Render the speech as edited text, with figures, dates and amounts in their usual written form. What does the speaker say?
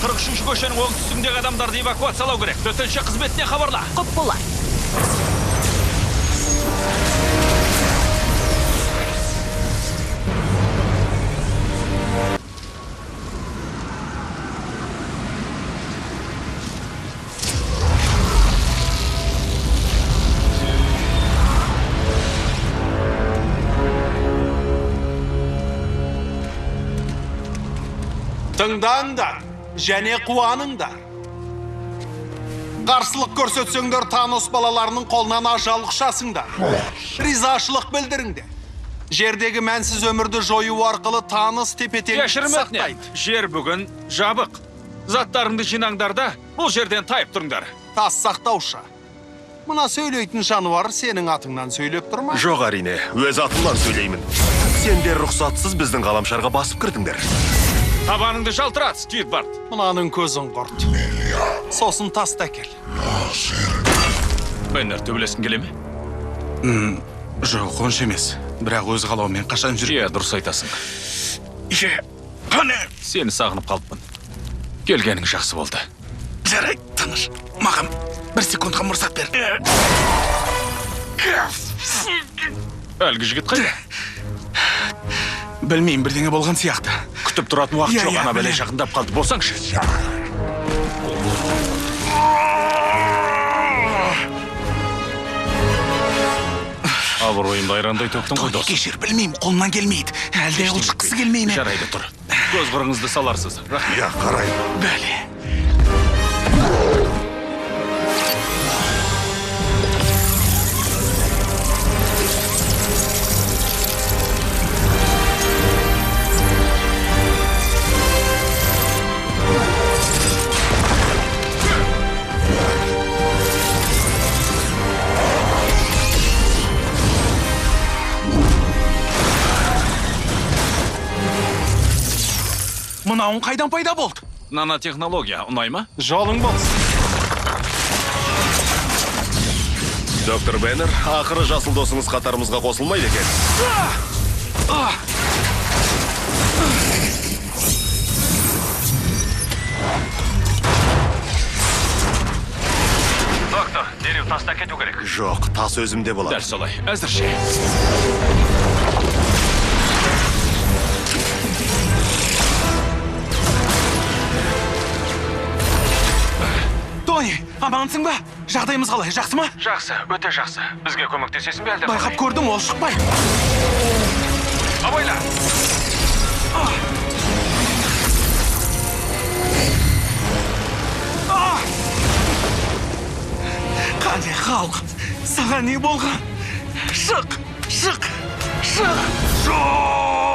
43-ші көшенің оңтүстігіндегі адамдарды эвакуациялау керек. Төтенше қызметіне хабарла. Құп болар. Тыңдаңдар, және қуаныңдар. Қарсылық көрсетсеңдер Танос балаларының қолынан ажал құшасыңдар. Ризашылық білдіріңдер. Жердегі мәнсіз өмірді жою арқылы Танос тепе-теңдікті сақтайды. Жер бүгін жабық. Заттарыңды жинаңдар да, бұл жерден тайып тұрыңдар. Тас сақтаушы. Мына сөйлейтін жануар сенің атыңнан сөйлеп тұр ма? Жоқ, әрине, өз атымнан сөйлеймін. Сендер рұқсатсыз біздің ғаламшарға басып кірдіңдер. Табаныңды жалтырат, Стюартбард. Мұнаның көзін құрт. Сосын таста әкел. Беннер, төбелескің келе ме? Жоқ, онша емес. Бірақ өз қалауымен қашан жүріп... Иә, дұрыс айтасың. Қане! Сені сағынып қалыппын. Келгенің жақсы болды. Жарай, тыныш. Маған бір секундқа мұрсат бер. Әлгі жігіт қайда? Білмеймін, бірдеңе болған сияқты. Күтіп тұратын уақыт жоқ, ана бәле жақындап қалды. Болсаңшы. Абыройымды айрандай төктің ғой, дос. Кешір, білмеймін, қолынан келмейді. Әлде ол шыққысы келмей ме? Жарайды, тұр. Көз қырыңызды саларсыз. Я, қарай. Бәле. Мынауың қайдан пайда болды? Нанотехнология, ұнай ма? Жолың болсын. Доктор Беннер, ақыры жасыл досыңыз қатарымызға қосылмайды екен. Доктор, дереу таста кету керек. Жоқ, тас өзімде болады. Дәл солай, әзірше. Тони, амансың ба? Жағдайымыз қалай, жақсы ма? Жақсы, өте жақсы. Бізге көмектесесің бе әлде? Байқап көрдім, ол шықпай. Абайла! Қане, халық, саған не болған? Шық! Жоқ!